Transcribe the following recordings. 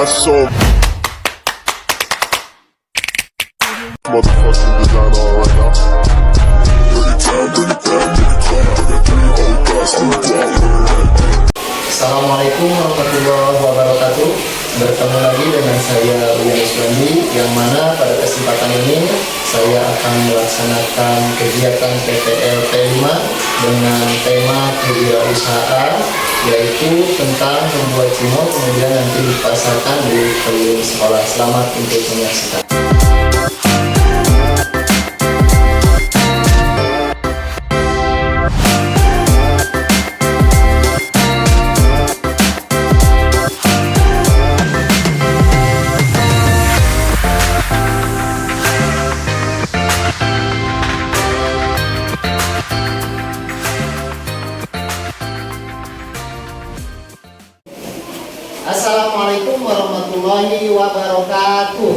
got some motherfucking design on right now. Bring it down, make it clap, make it old guys to the block. Assalamualaikum warahmatullahi wabarakatuh. Bertemu lagi dengan saya Uyan Iswandi, yang mana pada kesempatan ini saya akan melaksanakan kegiatan PTL T5 dengan tema kewirausahaan, yaitu tentang membuat cimol kemudian nanti dipasarkan di keliling sekolah. Selamat untuk menyaksikan. Assalamualaikum warahmatullahi wabarakatuh.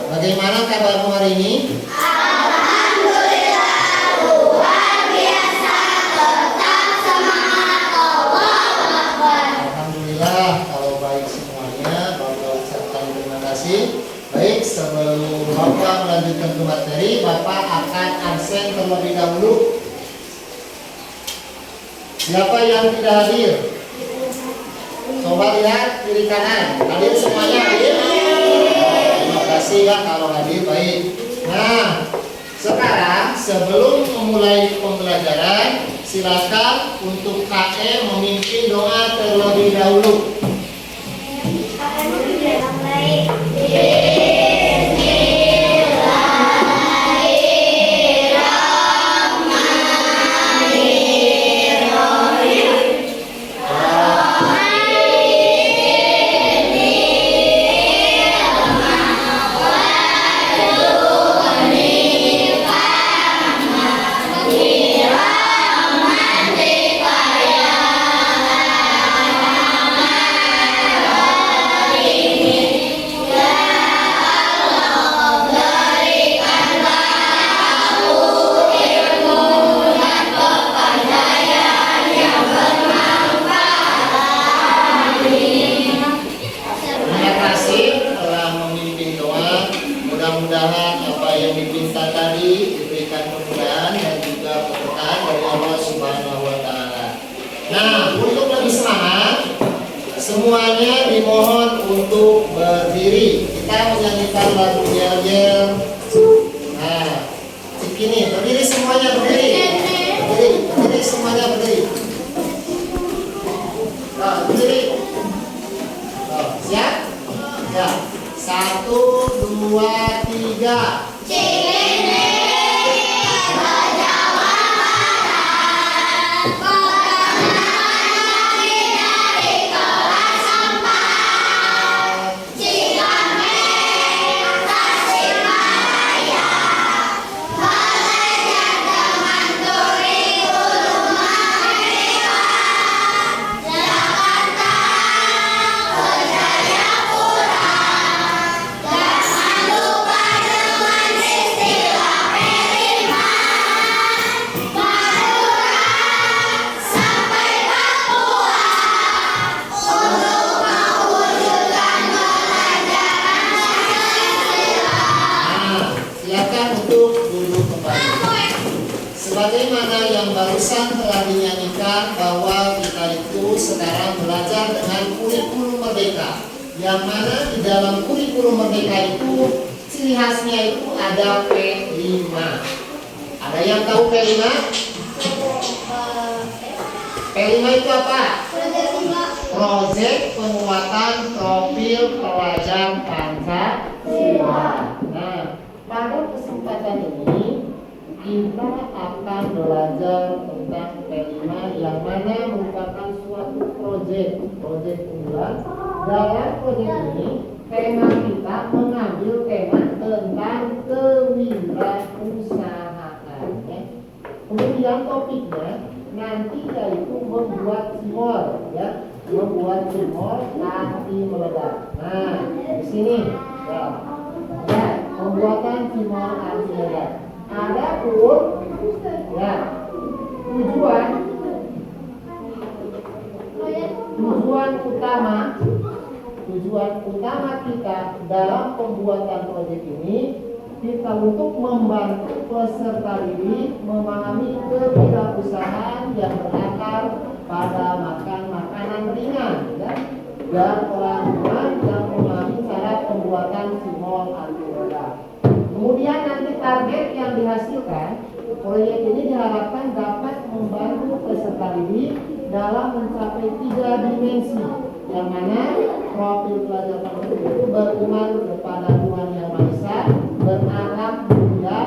Bagaimana kabarmu hari ini? Alhamdulillah, luar biasa, tetap semangat, Allahu Akbar. Alhamdulillah, kalau baik semuanya, Bapak ucapkan terima kasih. Baik, sebelum Bapak melanjutkan ke materi, Bapak akan absen terlebih dahulu. Siapa yang tidak hadir? Coba lihat kiri kanan. Hadir semuanya, hadir? Terima kasih ya kalau hadir, baik. Nah, sekarang sebelum memulai pembelajaran, silakan untuk KE memimpin doa terlebih dahulu. Mudah-mudahan apa yang diminta tadi diberikan kemudahan dan juga berkahan dari Allah Subhanahu wa Ta'ala. Nah, untuk lebih semangat, semuanya dimohon untuk berdiri. Kita menyanyikan lagu Yel-Yel. Nah, begini, berdiri semuanya, berdiri. Berdiri semuanya, berdiri. Nah, berdiri. Nah, siap? Ya. 1, 2, 3. Sebagaimana yang barusan telah dinyanyikan, bahwa kita itu sekarang belajar dengan kurikulum merdeka, yang mana di dalam kurikulum merdeka itu ciri khasnya itu ada P5. Ada yang tahu P5? P5 itu apa? Proyek penguatan profil pelajar Pancasila. Nah, pada kesempatan ini kita akan belajar tentang P5, yang mana merupakan suatu proyek unggulan. Dalam proyek ini, tema kita mengambil tema tentang kewirausahaan. Kemudian topiknya nanti yaitu membuat cimol, ya, membuat cimol anti meledak. Nah, di sini, ya, pembuatan cimol anti meledak. Adapun ya tujuan utama kita dalam pembuatan proyek ini, kita untuk membantu peserta didik memahami kewirausahaan yang berakar pada makan makanan ringan, ya, dan olahan rumah yang memahami cara pembuatan simol anti roda. Kemudian nanti target yang dihasilkan, proyek ini diharapkan dapat membantu peserta didik dalam mencapai 3 dimensi, yang mana profil pelajar tersebut itu beriman kepada Tuhan Yang Maha Esa, berakhlak mulia,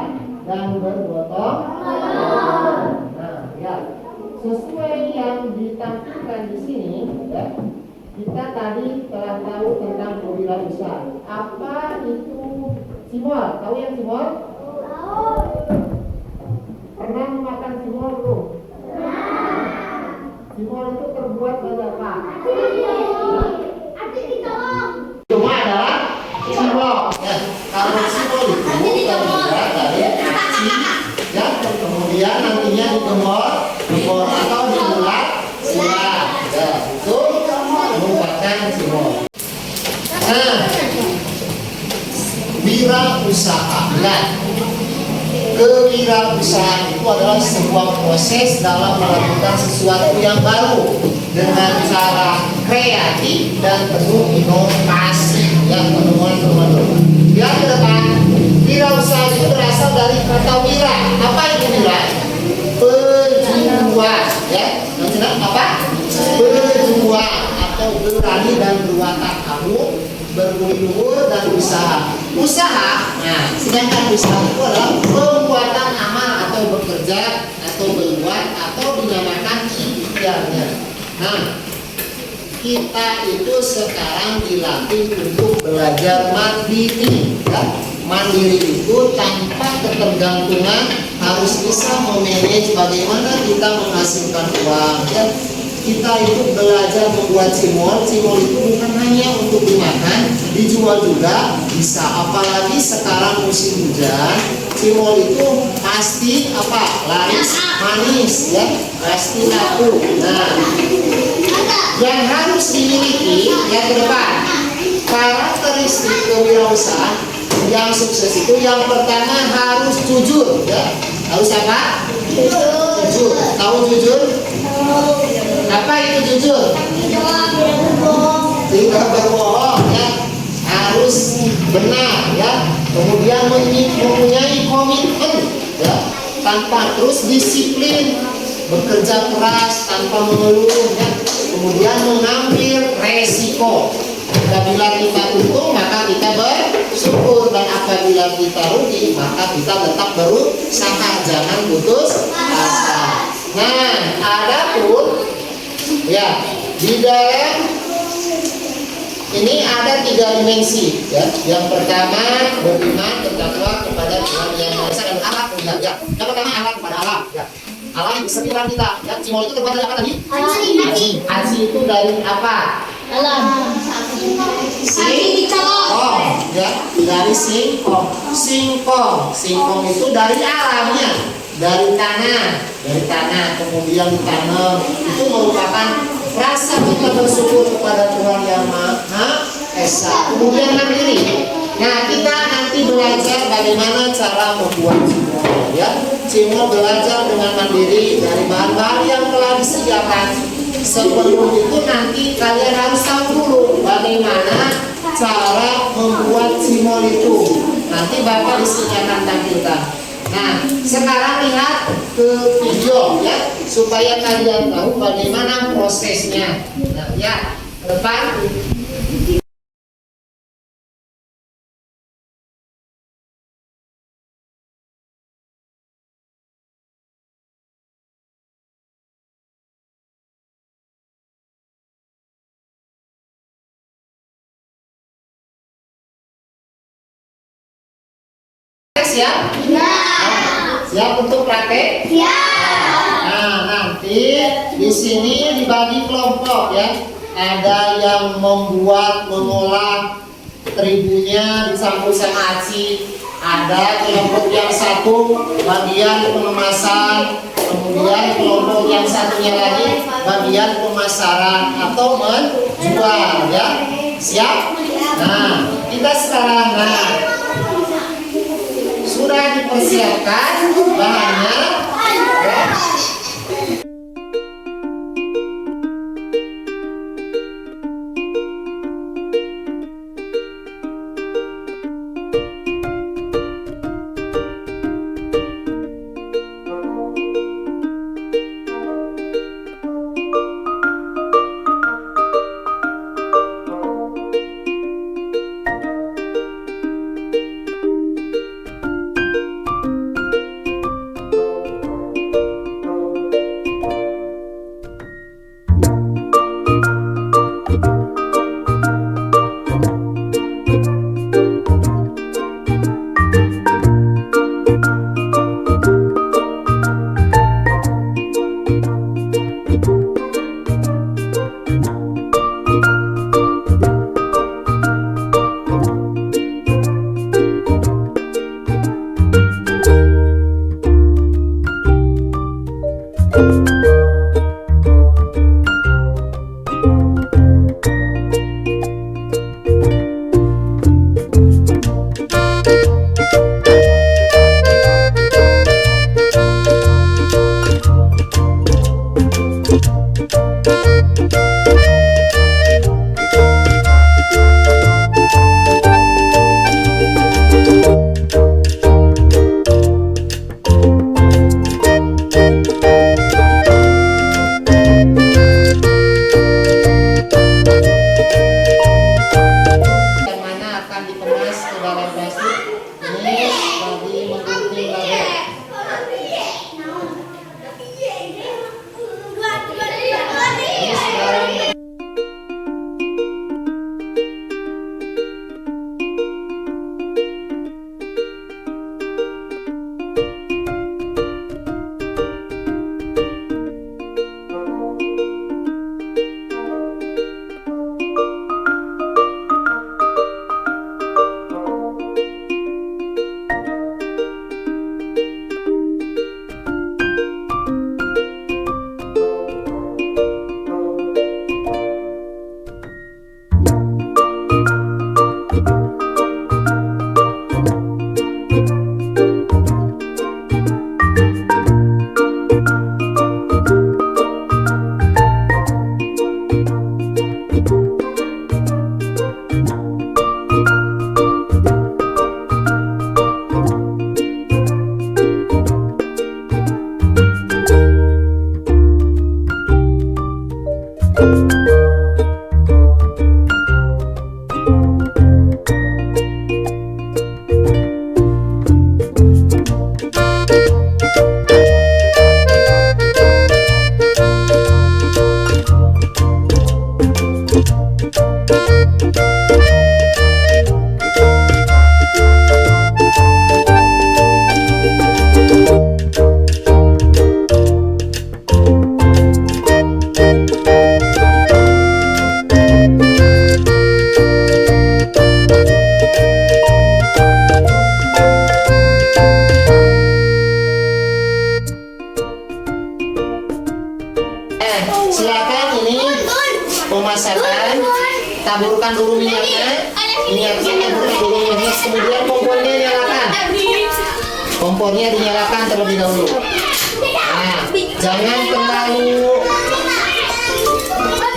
dan bergotong royong. Nah, ya, sesuai yang ditampilkan di sini, ya, kita tadi telah tahu tentang kewirausahaan. Apa itu simol? Tahu yang simol? Pernah memakan simol belum? Simol itu terbuat dari apa? Cuma adalah simol. Ya, kalau simol itu terbuat dari aci, ya, kemudian nantinya digembor atau dibulat silat. Ya, itu merupakan simol. Nah, wirausaha. Nah, kewirausahaan itu adalah sebuah proses dalam melakukan sesuatu yang baru dengan cara kreatif dan penuh inovasi, yang penemuan. Yang ke depan, wirausaha itu berasal dari kata wira. Apa itu wira? Pejuang, ya. Maksudnya apa? Pejuang atau berani dan berwatak kamu, berbudi dan usaha. Nah, sedangkan usaha itu adalah pembuatan amal atau bekerja atau berbuat atau dinamakan ikhtiarnya. Nah, kita itu sekarang dilatih untuk belajar mandiri, ya. Mandiri itu tanpa ketergantungan, harus bisa memanage bagaimana kita menghasilkan uang, ya. Kita itu belajar membuat simol. Simol itu bukan hanya untuk dimakan, dijual juga bisa. Apalagi sekarang musim hujan, simol itu pasti apa? Laris, manis, ya, pasti laku. Nah, yang harus dimiliki yang ke depan, karakteristik kewirausahaan yang sukses itu yang pertama harus jujur, ya. Harus apa? Jujur. Tahu jujur? Apa itu jujur? Tidak berbohong, ya. Harus benar, ya. Kemudian mempunyai komitmen, ya. Tanpa terus disiplin, bekerja keras tanpa mengeluh, ya. Kemudian mengambil resiko. Apabila kita untung maka kita bersyukur, dan apabila kita rugi maka kita tetap berusaha, jangan putus asa. Nah, adapun, ya, di dalam ini ada 3 dimensi, ya. Yang pertama beriman, bertakwa kepada Tuhan Yang Maha Esa, dan ahlak mulia, ya. Yang pertama ahlak kepada alam, ya. Alam di sekitar kita, ya. Simol itu terbuat dari apa tadi? Aci. Aci itu dari apa? Alam. Singkong, ya, dari singkong. Singkong itu dari alamnya, dari tanah, kemudian ditanam. Itu merupakan rasa kita bersyukur kepada Tuhan Yang Maha Esa. Kemudian mandiri. Nah, kita nanti belajar bagaimana cara membuat simol, ya. Simol belajar dengan mandiri dari bahan-bahan yang telah disediakan. Sebelum itu nanti kalian harus tahu dulu bagaimana cara membuat simol itu. Nanti Bapak di sini akan tampilkan. Nah, sekarang lihat ke video, ya, supaya kalian tahu bagaimana prosesnya. Nah, ya, depan. Siap? Siap untuk praktek? Nah, nanti di sini dibagi kelompok, ya. Ada yang membuat, mengolah terigunya dicampur sama aci. Ada kelompok yang satu bagian pengemasan, kemudian kelompok yang satu satunya lagi bagian pemasaran atau menjual ya. Siap? Nah, kita sekarang sudah dipersiapkan bahannya. Ya. Silakan ini pemasakan, taburkan dulu minyaknya, taburkan dulu minyaknya, kemudian kompornya dinyalakan. Kompornya dinyalakan terlebih dahulu. Nah, jangan terlalu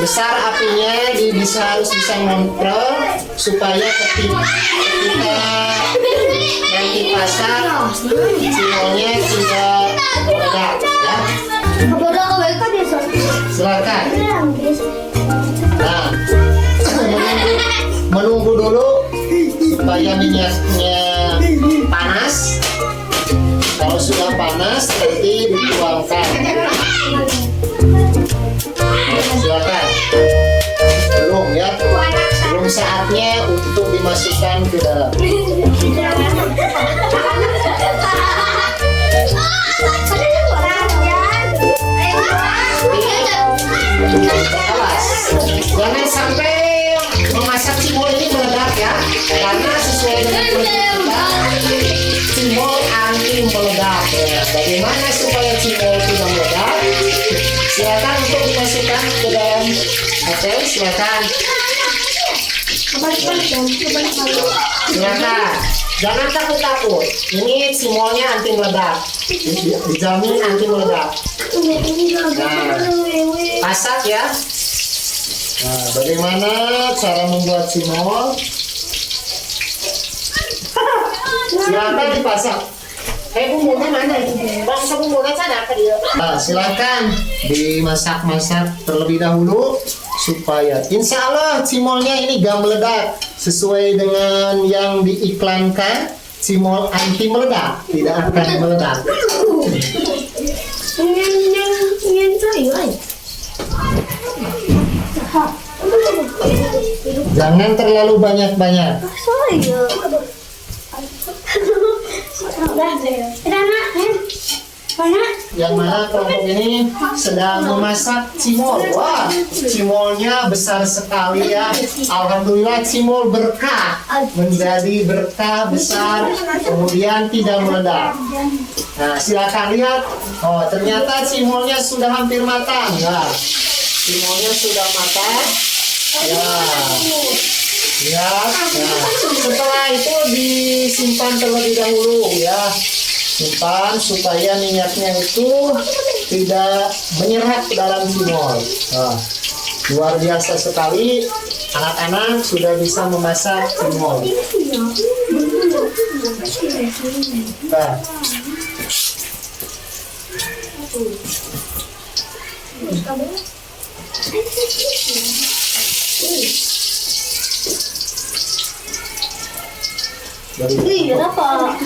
besar apinya, harus bisa mengontrol supaya ketika nanti pasak sinyalnya tidak meledak ya. Silakan. Nah, menunggu dulu supaya minyaknya panas. Kalau sudah panas nanti dituangkan. Silakan. Belum ya, belum saatnya untuk dimasukkan ke dalam. Jangan sampai memasak cimol ini meledak ya, karena sesuai dengan prinsip kita, cimol anti meledak ya. Bagaimana supaya Oke, silakan. Kebalik-balik dong, kebalik-balik. Silakan. Jangan takut-takut. Ini cimolnya anti meledak. Dijamin anti meledak. Pasak ya. Nah, bagaimana cara membuat cimol? Silakan dipasak. Bumbunya mana itu? Bangsa bumbunya sana apa dia? Nah, silakan dimasak-masak terlebih dahulu supaya insya Allah cimolnya ini gak meledak sesuai dengan yang diiklankan. Cimol anti meledak, tidak akan meledak. Ingin sayur. Jangan terlalu banyak-banyak. Sayur. Udah deh. Mana? Yang mana kelompok ini sedang memasak cimol. Wah, cimolnya besar sekali ya. Alhamdulillah cimol berkah, menjadi berkah besar, kemudian tidak meledak. Nah, silakan lihat. Oh, ternyata cimolnya sudah hampir matang. Nah, cimolnya sudah matang. Ya, lihat. Nah, setelah itu disimpan terlebih dahulu ya. Simpan supaya minyaknya itu tidak menyerap ke dalam cimol. Nah, luar biasa sekali, anak-anak sudah bisa memasak cimol. Nah, Iya, apa?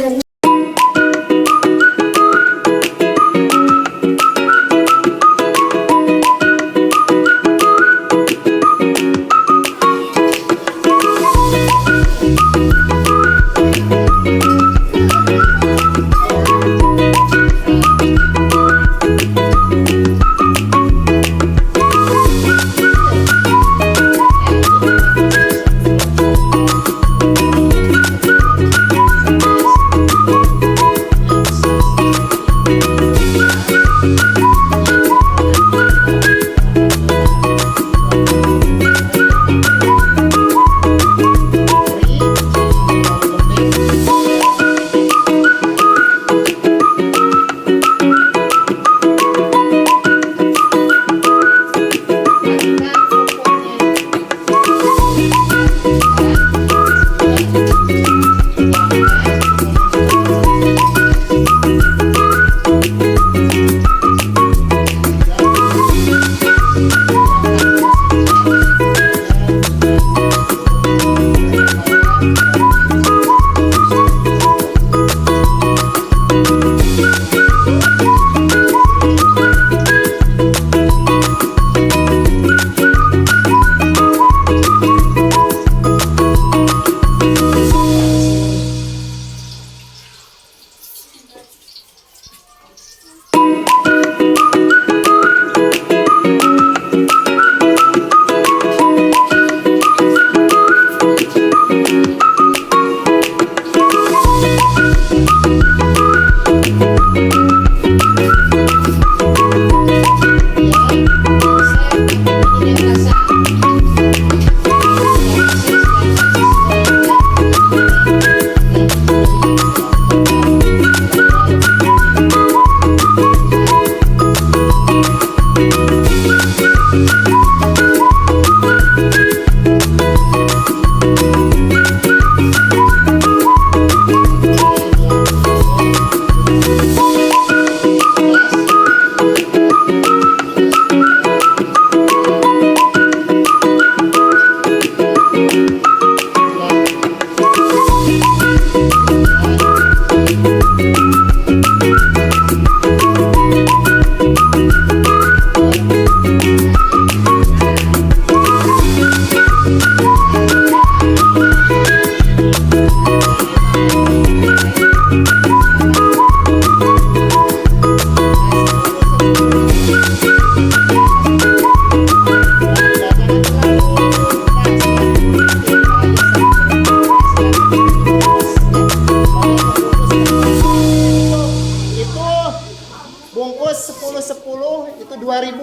10 itu 2.000,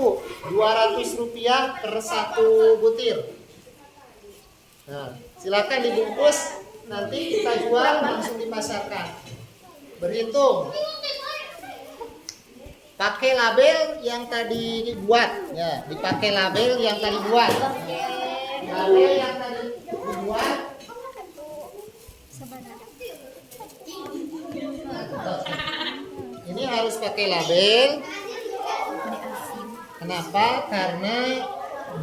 200 rupiah per 1 butir. Nah, silakan dibungkus, nanti kita jual langsung dipasarkan. Berhitung. Pakai label yang tadi dibuat, ya, dipakai label yang tadi dibuat. Label yang tadi dibuat. Ini harus pakai label. Kenapa? Karena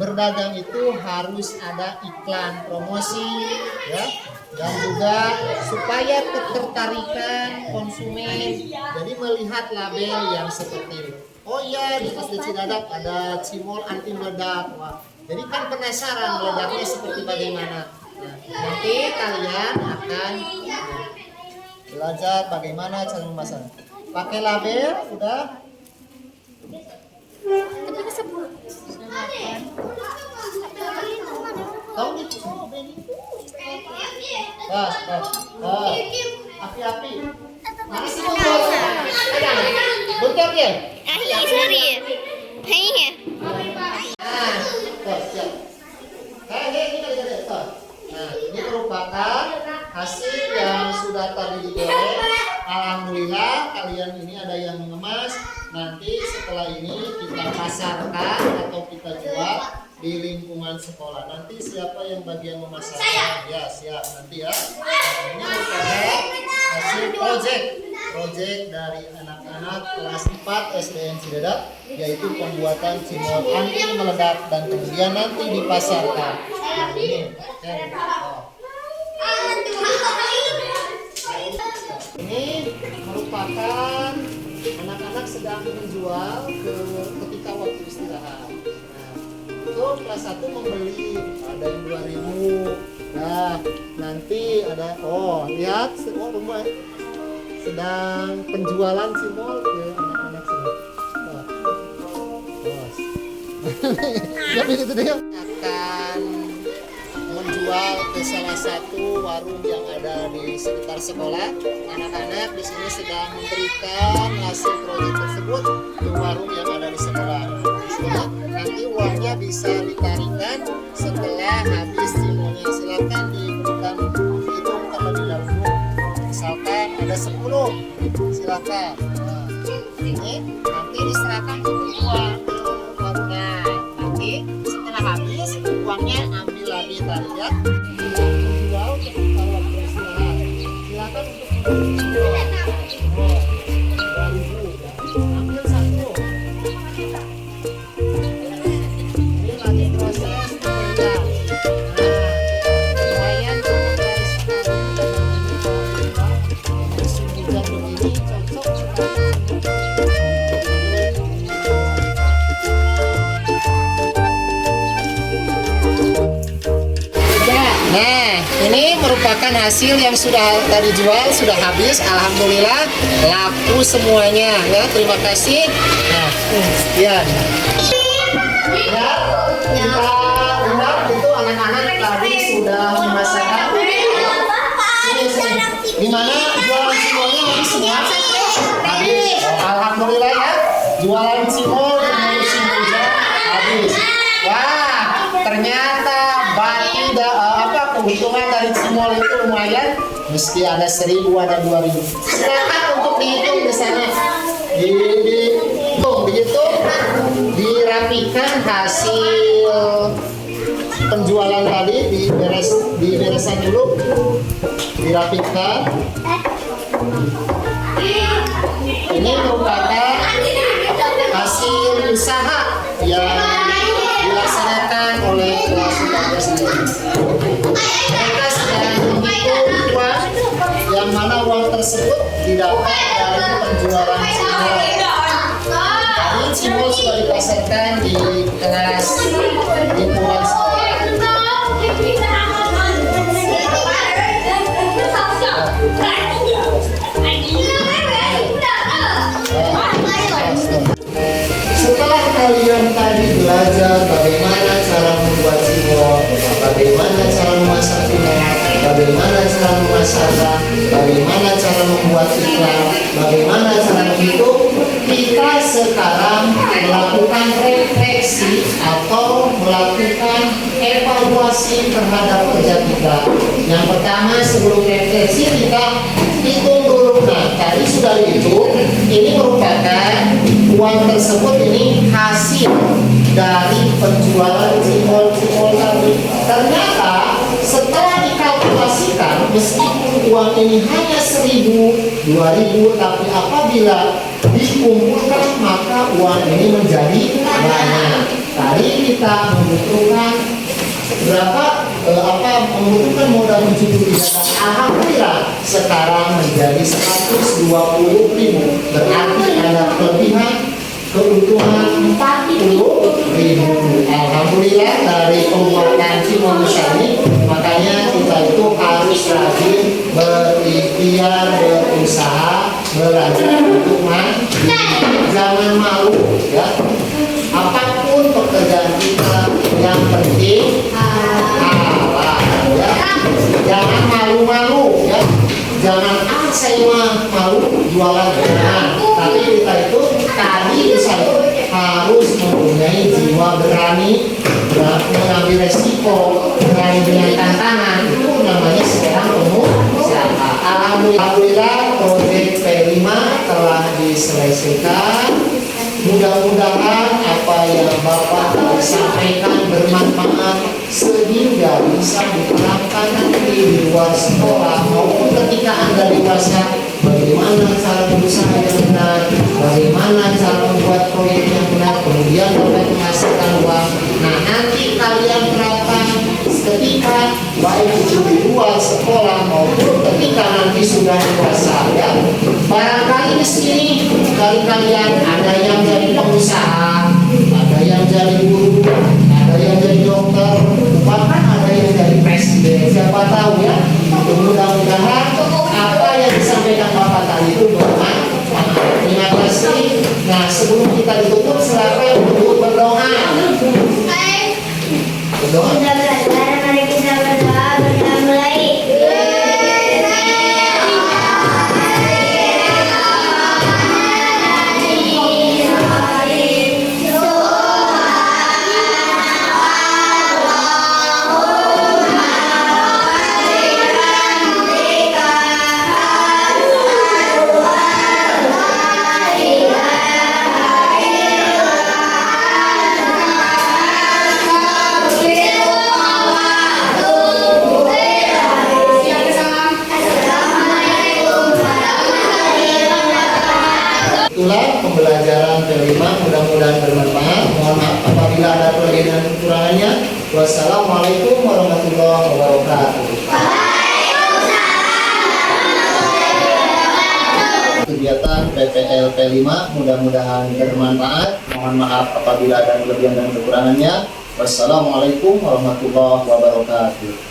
berdagang itu harus ada iklan promosi, ya, dan juga supaya ketertarikan konsumen jadi melihat label yang seperti ini. Oh iya, di SD Cidadak ada cimol anti meledak. Wah, jadi kan penasaran meledaknya seperti bagaimana. Nah, nanti kalian akan belajar bagaimana cara memasak. Pakai label, udah. Tahu nih, api-api. Mana sih bentar ya? Sorry. Hey. Siap. Nah, ini merupakan hasil yang sudah tadi digoreng. Alhamdulillah kalian ini ada yang mengemas. Nanti setelah ini kita pasarkan atau kita jual di lingkungan sekolah. Nanti siapa yang bagian memasarkan? Ya, siap nanti ya. Nah, ini merupakan hasil project dari anak-anak kelas 4 SDN Cidadak, yaitu pembuatan cimol anti meledak dan kemudian nanti dipasarkan. Nah, ini ini merupakan anak-anak sedang menjual ketika waktu istirahat. Nah, itu kelas 1 membeli, ada yang 2.000. Nah, nanti ada, lihat, rumah sedang penjualan cimol ke anak-anak sedang. Tapi itu dia akan menjual ke salah satu warung yang ada di sekitar sekolah. Anak-anak di sini sedang memberikan hasil proyek tersebut ke warung yang ada di sekolah. Nanti uangnya bisa ditarikan setelah habis cimolnya. Silakan diberikan hitung terlebih dahulu. Misalkan ada 10, silakan. Nah, ini nanti diserahkan ke warungnya. Nanti setelah habis uangnya ambil lagi tadi ya. Jual ketika waktu istirahat. Silakan untuk menjual. 2.000. Ambil 1. Ini lagi proses pembelian. Lumayan cukup dari sekarang dan musim hujan begini cocok sekali. Nah, ini merupakan hasil yang sudah tadi jual, sudah habis. Alhamdulillah laku semuanya ya. Terima kasih. Nah, sekian. Ya, kita lihat itu anak-anak tadi sudah memasakkan. Di mana jualan cimolnya habis semua? Habis. Alhamdulillah ya. Jualan cimol di musim hujan habis. Wah, ternyata keuntungan dari cimol itu lumayan, meski ada 1.000 ada 2.000. Silakan untuk dihitung di sana. Dihitung, dirapikan hasil penjualan tadi, diberesan dulu, dirapikan. Ini merupakan hasil usaha yang dilaksanakan oleh kelas 4 sendiri. Mereka sedang menghitung uang yang mana uang tersebut didapat dari penjualan cimol. Jadi cimol sudah dipasarkan di kelas lingkungan sekolah. Setelah kalian tadi belajar bagaimana cara membuat cimol, bagaimana cara memasak cimol, bagaimana cara memasarkan, bagaimana cara membuat iklan, bagaimana cara menghitung, kita sekarang melakukan refleksi atau melakukan evaluasi terhadap kerja kita. Yang pertama, sebelum refleksi kita hitung dulu. Nah, tadi sudah dihitung, ini merupakan uang tersebut ini hasil dari penjualan cimol-cimol tadi. Ternyata setelah dikalkulasikan, meskipun uang ini hanya 1.000, 2.000, tapi apabila dikumpulkan maka uang ini menjadi banyak. Tadi kita membutuhkan membutuhkan modal 70.000. Alhamdulillah sekarang menjadi 120.000. Berarti ada kelebihan keuntungan 40.000. Alhamdulillah dari pembuatan cimol ini, makanya kita itu harus rajin berikhtiar, berusaha, belajar untuk mandiri. Jangan malu ya. Apapun pekerjaan kita, yang penting halal ya. Jangan malu-malu ya. Jangan saya malu jualan jangan. Tapi kita itu tadi harus mempunyai jiwa berani, mengambil resiko, berani dengan tantangan. Itu namanya seorang pengusaha. Alhamdulillah proyek P5 telah diselesaikan. Mudah-mudahan apa yang Bapak sampaikan bermanfaat sehingga bisa diterapkan nanti di luar sekolah maupun ketika Anda dewasa. Bagaimana cara berusaha yang benar, bagaimana cara membuat proyek yang benar, kemudian dapat menghasilkan uang. Nah, nanti kalian terapkan ketika baik itu di luar sekolah maupun ketika nanti sudah dewasa ya. Barangkali di sini dari kalian ada yang jadi pengusaha, ada yang jadi guru, ada yang jadi dokter, bahkan ada yang jadi presiden. Siapa tahu ya. Mudah-mudahan apa yang disampaikan Bapak tadi itu bermanfaat. Terima kasih. Nah, sebelum kita ditutup silakan untuk berdoa. Berdoa. Sudah belajar, mari kita berdoa. Kita mulai. Itulah pembelajaran P5, mudah-mudahan bermanfaat. Mohon maaf apabila ada kelebihan dan kekurangannya. Wassalamualaikum warahmatullahi wabarakatuh. Kegiatan PPL P5 mudah-mudahan bermanfaat. Mohon maaf apabila ada kelebihan dan kekurangannya. Wassalamualaikum warahmatullahi wabarakatuh.